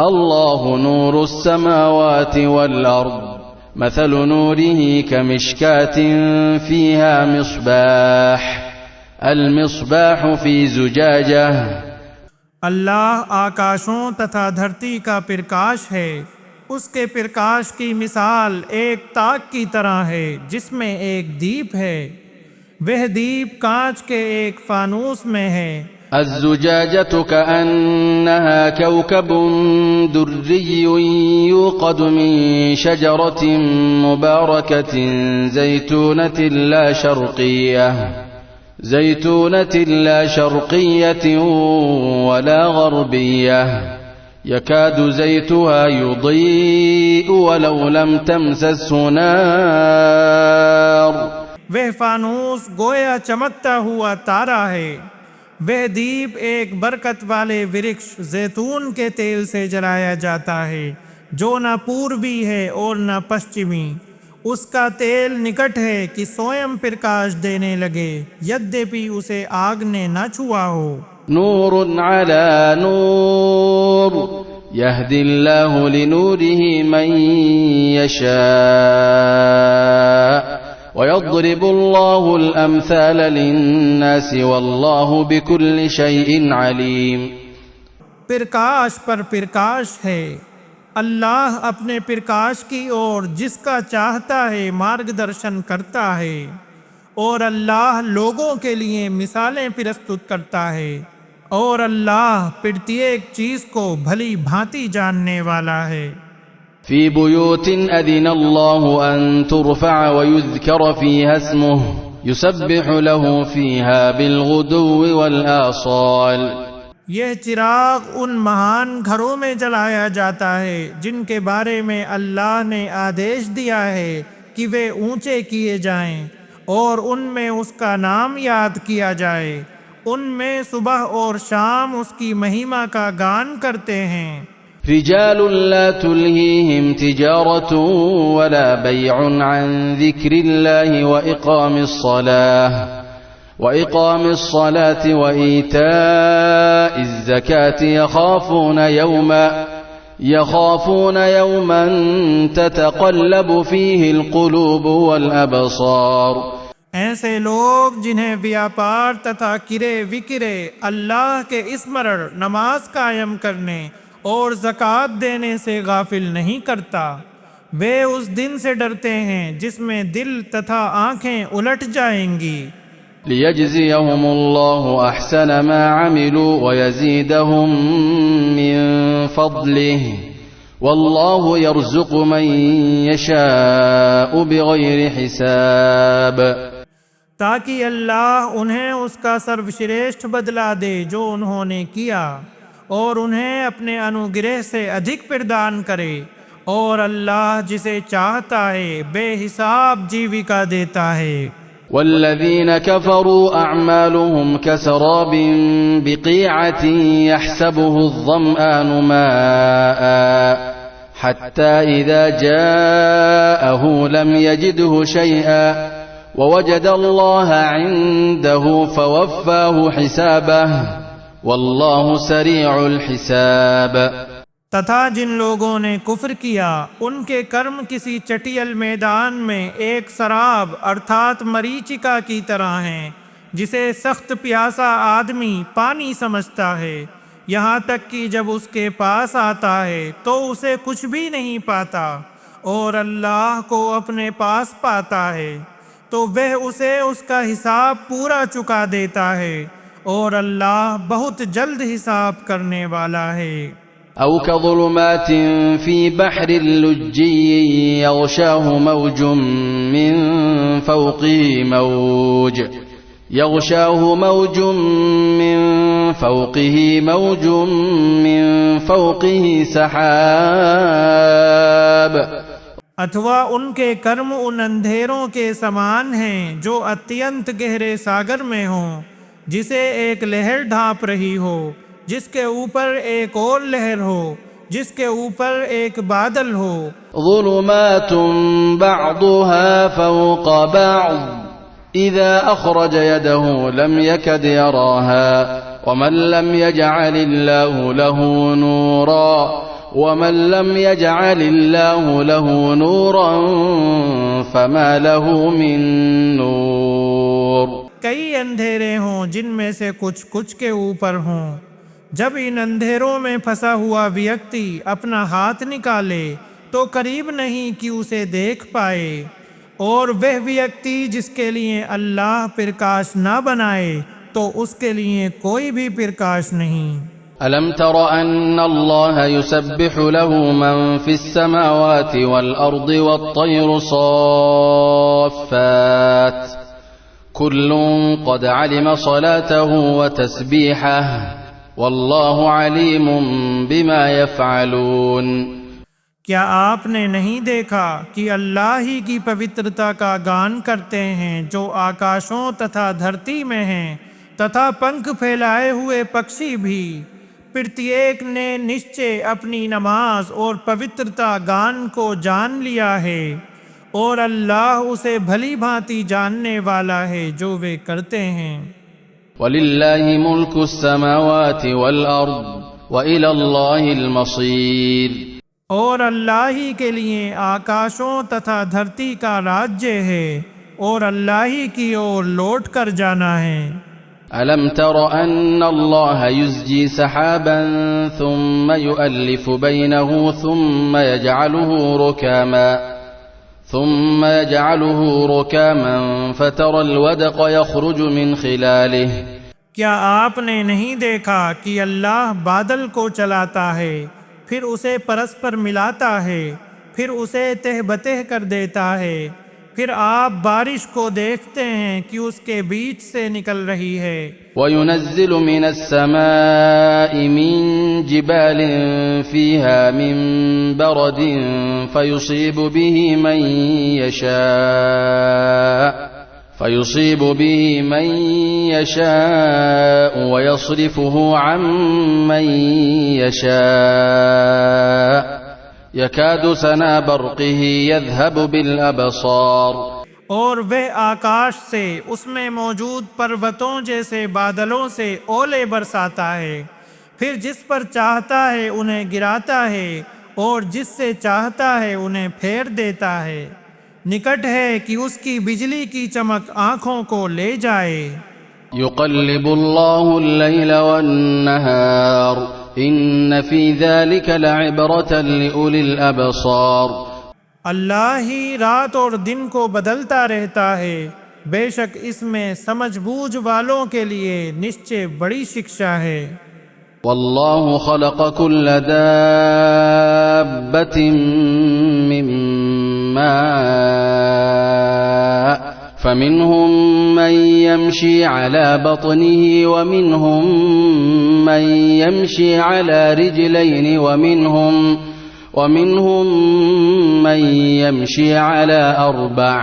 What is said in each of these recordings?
अल्लाहु नूरुस्समावाति वल अर्द मथलु नूरिही कमिश्कातिन फीहा मिस्बाह अल मिस्बाह फी ज़ुजाजह। अल्लाह आकाशों तथा धरती का प्रकाश है, उसके प्रकाश की मिसाल एक ताक की तरह है जिसमें एक दीप है, वह दीप कांच के एक फानूस में है। अज़्ज़ुजाजतु कअन्नहा कौकबुन दुर्रिय्युन युक़दु मिन शजरतिन मुबारकतिन ज़ैतूनतिन ला शर्क़िय्यतिन वला ग़र्बिय्यह यकादु ज़ैतुहा युज़ी'ु वलौ लम तमसस्हु नार। वह फानूस गोया चमकता हुआ तारा है, वह दीप एक बरकत वाले वृक्ष जैतून के तेल से जलाया जाता है जो न पूर्वी है और न पश्चिमी। उसका तेल निकट है कि स्वयं प्रकाश देने लगे, यद्यपि उसे आग ने न छुआ हो। नूरुन अला नूर यहदिल्लाहु लिनूरिही मन यशा वयद्रिबुल्लाहुल अम्साल लिन्नासि वल्लाहु बिकुल्लि शैइन अलीम। प्रकाश पर प्रकाश है, अल्लाह अपने प्रकाश की ओर जिसका चाहता है मार्गदर्शन करता है, और अल्लाह लोगों के लिए मिसालें प्रस्तुत करता है, और अल्लाह प्रत्येक चीज को भली भांति जानने वाला है। फी बुयूतिन अज़िनल्लाहु अन तुरफ़अ व युज़्करा फ़ीहा इस्मुहु युसब्बिहु लहू फ़ीहा बिलग़ुदुव्वि वल आसाल। यह चिराग उन महान घरों में जलाया जाता है जिनके बारे में अल्लाह ने आदेश दिया है कि वे ऊंचे किए जाएं और उनमें उसका नाम याद किया जाए। उनमें सुबह और शाम उसकी महिमा का गान करते हैं। रिजालुन ला तुल्हीहिम तिजारतुन वला बैउन अन ज़िक्रिल्लाहि व इक़ामिस सलाति व ईताइज़ ज़काति यख़ाफ़ून यौमन ततक़ल्लबु फ़ीहिल क़ुलूबु वल अबसार। ऐसे लोग जिन्हें व्यापार तथा किरे विकिरे अल्लाह के स्मरण, नमाज कायम करने और ज़कात देने से गाफिल नहीं करता, वे उस दिन से डरते हैं जिसमें दिल तथा आँखें उलट जाएंगी। लियजज़ियहुमुल्लाहु अहसन मा अमिलू व यज़ीदहुम मिन फ़ज़लिहि वल्लाहु यर्ज़ुक़ु मन यशाअु बिग़ैरि हिसाब। ताकि अल्लाह उन्हें उसका सर्वश्रेष्ठ बदला दे जो उन्होंने किया, और उन्हें अपने अनुग्रह से अधिक प्रदान करे, और अल्लाह जिसे चाहता है बेहिसाब जीविका देता है। वल्लज़ीन कफ़रू अअमालुहुम कसराबिन बिक़ीअतिन यहसबुहु अज़्ज़मआनु माअन हत्ता इज़ा जाअहु लम यजिदहु शैअन ववजद अल्लाह इंदहु फवफ़्फ़ाहु हिसाबहु वल्लाहु सरीउल हिसाब। तथा जिन लोगों ने कुफ्र किया उनके कर्म किसी चटियल मैदान में एक शराब अर्थात मरीचिका की तरह हैं, जिसे सख्त प्यासा आदमी पानी समझता है, यहाँ तक कि जब उसके पास आता है तो उसे कुछ भी नहीं पाता, और अल्लाह को अपने पास पाता है तो वह उसे उसका हिसाब पूरा चुका देता है, और अल्लाह बहुत जल्द हिसाब करने वाला है। औ कज़ुलुमातिन फ़ी बहरिल लुज्जिय्यिन यग़शाहु मौजुम मिन फ़ौक़िही सहाब। अथवा उनके कर्म उन अंधेरों के समान हैं जो अत्यंत गहरे सागर में हों, जिसे एक लहर ढांप रही हो, जिसके ऊपर एक और लहर हो, जिसके ऊपर एक बादल हो। ज़ुलुमातुन बअदुहा फ़ौक़ बअद इज़ा अख़रज यदहु लम यकद यराहा वमन लम यजअलिल्लाहु लहू नूरा वमन लम यजअलिल्लाहु लहु नूरन फमा लहु मिन नूर। कई अंधेरे हों जिनमें से कुछ कुछ के ऊपर हों। जब इन अंधेरों में फंसा हुआ व्यक्ति अपना हाथ निकाले तो करीब नहीं कि उसे देख पाए, और वह व्यक्ति जिसके लिए अल्लाह प्रकाश ना बनाए तो उसके लिए कोई भी प्रकाश नहीं। अलम तर अन्नल्लाह युसब्बिहु लहु मन फिस समावाति वल अर्दि वत्तैरु सॉफ्फात कुल्लुन क़द अलिम सलातहु व तस्बीहहु वल्लाहु अलीमुम बिमा यफ़अलून। क्या आपने नहीं देखा कि अल्लाह ही की पवित्रता का गान करते हैं जो आकाशों तथा धरती में हैं, तथा पंख फैलाए हुए पक्षी भी। प्रत्येक ने निश्चय अपनी नमाज और पवित्रता गान को जान लिया है, और अल्लाह उसे भली भांति जानने वाला है जो वे करते हैं। वलिल्लाहि मुल्कुस समावाति वल अर्द व इलल्लाहिल मसीर। और अल्लाह ही के लिए आकाशों तथा धरती का राज्य है, और अल्लाह ही की ओर लौट कर जाना है। अलम तर अन्नल्लाह युज़्जी सहाबन थुम्मा युअल्लिफु बैनहु थुम्मा यजअलुहु रुकामन फतरल वदक़ यख़रुजु मिन खिलालिह। क्या आपने नहीं देखा कि अल्लाह बादल को चलाता है, फिर उसे परस्पर मिलाता है, फिर उसे तहबतह कर देता है, फिर आप बारिश को देखते हैं कि उसके बीच से निकल रही है। वयुनज़्ज़िलु मिनस समाइ मिन जिबालिन फ़ीहा मिन बरदिन फ़युसीबु बिही मन यशाअ वयस्रिफुहु अम्मन यशाअ यकादु सना बर्क़िही यज़हबु बिल अबसार। और वह आकाश से उसमें मौजूद पर्वतों जैसे बादलों से ओले बरसाता है, फिर जिस पर चाहता है उन्हें गिराता है, और जिससे चाहता है उन्हें फेर देता है। निकट है कि उसकी बिजली की चमक आँखों को ले जाए। युक़ल्लिबुल्लाहुल लैला वन्नहार इन्न फी ज़ालिका लइब्रतन लिउलिल अबसार। अल्लाह ही रात और दिन को बदलता रहता है, बेशक इसमें समझबूझ वालों के लिए निश्चय बड़ी शिक्षा है। वल्लाहु खलक़ कुल्ल दाब्बतिन मिन मा फमिनहुम मन यमशी अला बत्निही वमिनहुम मन यमशी अला रिजलैनि वमिनहुम मन यमशी अला अर्बअ।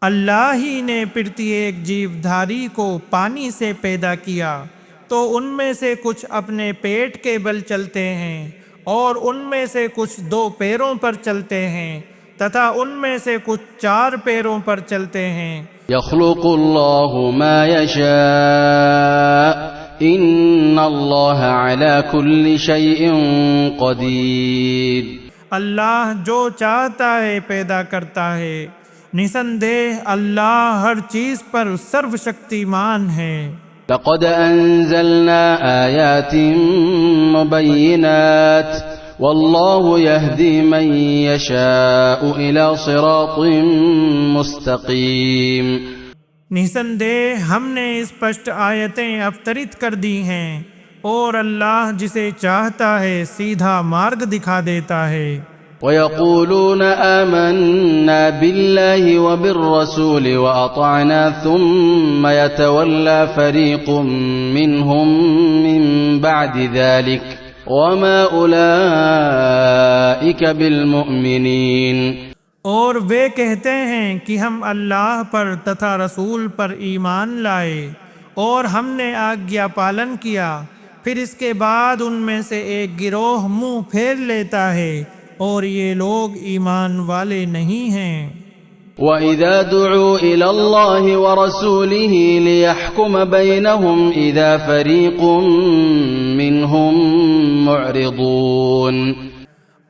अल्लाह ही ने प्रत्येक जीवधारी को पानी से पैदा किया, तो उनमें से कुछ अपने पेट के बल चलते हैं, और उनमें से कुछ 2 पैरों पर चलते हैं, तथा उनमें से कुछ 4 पैरों पर चलते हैं। यख़्लुक़ुल्लाहु मा यशाअ इन्नल्लाह अला कुल्लि शैइन क़दीर। अल्लाह जो चाहता है पैदा करता है, निसंदेह अल्लाह हर चीज पर सर्वशक्तिमान है। लक़द अंज़लना आयातिन मुबय्यिनात वल्लाहु यहदी मन यशाअ इला सिरातिन मुस्तक़ीम। निसंदेह हमने स्पष्ट आयतें अवतरित कर दी हैं, और अल्लाह जिसे चाहता है सीधा मार्ग दिखा देता है। वयक़ूलून आमन्ना बिल्लाहि व बिर्रसूलि व अतअना थुम्मा यतवल्ला फरीक़ुम मिनहुम मिन बअदि ज़ालिक वमा उलाइका बिलमुमिनीन। और वे कहते हैं कि हम अल्लाह पर तथा रसूल पर ईमान लाए और हमने आज्ञा पालन किया, फिर इसके बाद उनमें से एक गिरोह मुंह फेर लेता है, और ये लोग ईमान वाले नहीं हैं। वइज़ा दुऊ इलल्लाहि व रसूलिही लियहकुम बैनहुम इज़ा फरीक़ुम मिनहुम मुअरिदून।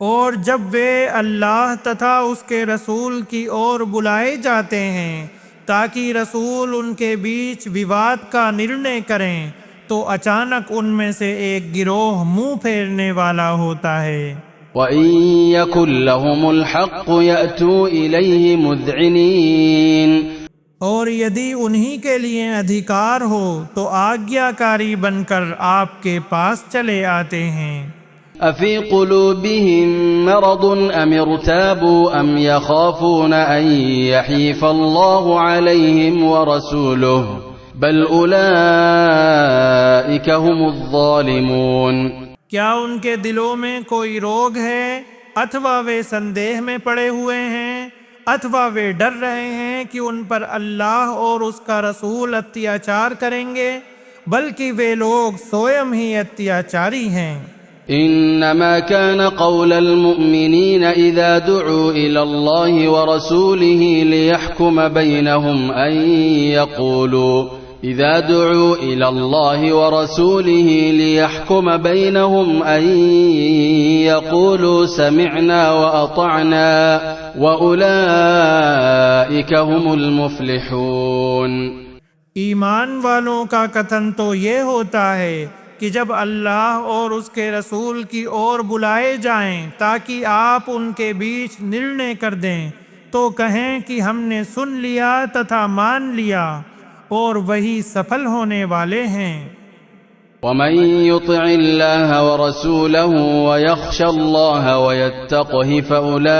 और जब वे अल्लाह तथा उसके रसूल की ओर बुलाए जाते हैं ताकि रसूल उनके बीच विवाद का निर्णय करें, तो अचानक उनमें से एक गिरोह मुंह फेरने वाला होता है। वइन यकुन लहुमुल हक़्क़ यअतू इलैहि मुज़अनिन, और यदि उन्हीं के लिए अधिकार हो तो आज्ञाकारी बनकर आपके पास चले आते हैं। अफ़ी क़ुलूबिहिम मरदुन अम इर्ताबू अम यख़ाफ़ून अन यहीफ़ अल्लाहु अलैहिम व रसूलुहु बल उलाइक हुमुज़ ज़ालिमून। क्या उनके दिलों में कोई रोग है, अथवा वे संदेह में पड़े हुए हैं, अथवा वे डर रहे हैं कि उन पर अल्लाह और उसका रसूल अत्याचार करेंगे, बल्कि वे लोग स्वयं ही अत्याचारी हैं। इन्नमा कान क़ौलल मुअमिनीन इज़ा दुऊ इलल्लाहि व रसूलिही लियहकुम बैनहुम अन यक़ूलू إذا دعوا إلى الله ورسوله ليحكم بينهم أن يقولوا سمعنا وأطعنا وأولئك هم المفلحون। ईमान वालों का कथन तो ये होता है कि जब अल्लाह और उसके रसूल की ओर बुलाए जाएं ताकि आप उनके बीच निर्णय कर दें, तो कहें कि हमने सुन लिया तथा मान लिया, और वही सफल होने वाले हैं। वमन युतिइल्लाह व रसूलहु व यख्शल्लाह व यत्तक़हि फउलाइक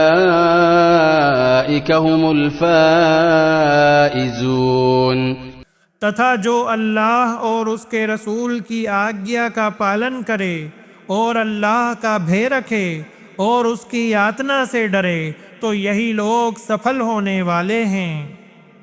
हुमुल फाइज़ून। तथा जो अल्लाह और उसके रसूल की आज्ञा का पालन करे और अल्लाह का भय रखे और उसकी यातना से डरे, तो यही लोग सफल होने वाले हैं।